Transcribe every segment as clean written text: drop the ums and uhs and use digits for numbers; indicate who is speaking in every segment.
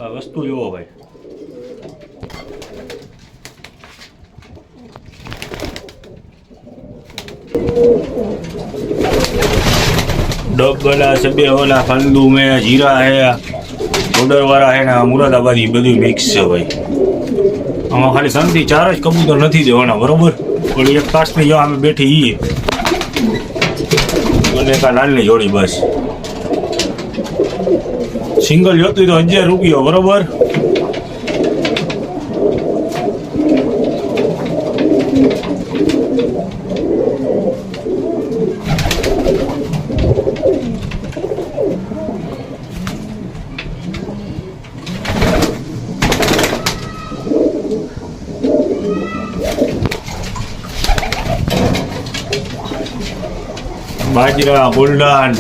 Speaker 1: આ વસ્તુ જુઓ ભાઈ, ડબલા છે, બે ઓલા ફંદુ में जीरा है, ऑर्डर वाला है ना मुरादाबादी બધું મિક્સ છે ભાઈ. આમાં ખાલી 3 થી 4 જ કબૂતર નથી દેવાના, બરોબર? ઓલી એક કાસ્ટની જો અમે બેઠી ઈ અને એક નાની જોડી, બસ. સિંગલ જોતી તો 1000 રૂપિયા, બરોબર? બાજરા, ગોલ્ડન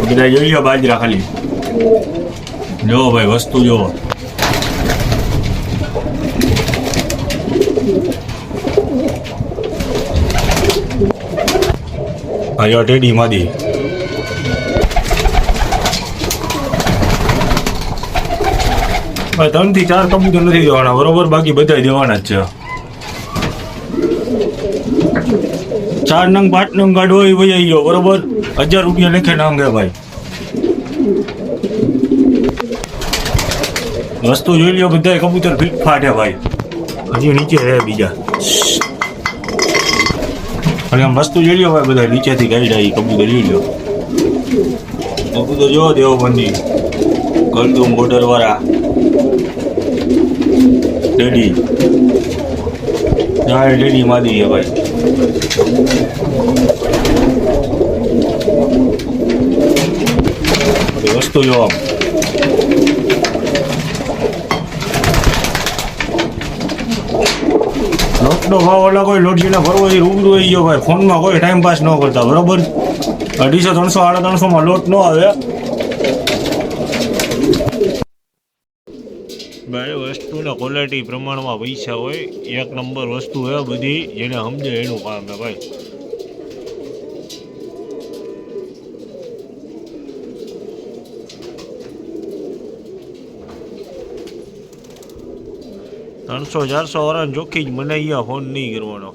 Speaker 1: બધા જોઈ લો. બાજરા ખાલી જો ભાઈ, વસ્તુ જો. હા, ટેડી માદી ભાઈ. 3 થી 4 કબૂતર નથી દેવાના, બરોબર? બાકી બધા દેવાના જ છે. 4 નંગ 5 નંગ ગાઢો હોય ભાઈ, ગયો, બરોબર? 1000 રૂપિયા લેખે નાંગ હે ભાઈ. વસ્તુ જોઈ લ્યો, બધા કબૂતર ફીટ ફાટે ભાઈ. હજી નીચે રહે બીજા. અને આમ વસ્તુ જોઈ લ્યો ભાઈ, બધા નીચેથી ગાઈડા કબૂતર જોઈ લ્યો. કબૂતર જો દેવબંધી, ગલદુમ બોર્ડર વાળા, ડેડી ડેડી માદી હે ભાઈ. વસ્તુ જો આમ લોટનો ભાવ ઓલા કોઈ લોટજીને ફરવાથી રૂબરૂ આવી ગયો ભાઈ. ફોનમાં કોઈ ટાઈમ પાસ ન કરતા, બરોબર? 250, 300, 350 લોટ ન આવે ભાઈ. વસ્તુના ક્વોલિટી પ્રમાણમાં પૈસા હોય. 1 નંબર વસ્તુ હે બધી, જેને સમજે એનું કામ હે ભાઈ. $300-400 વાળાને જોખી જ મને અહીંયા ફોન નહીં કરવાનો.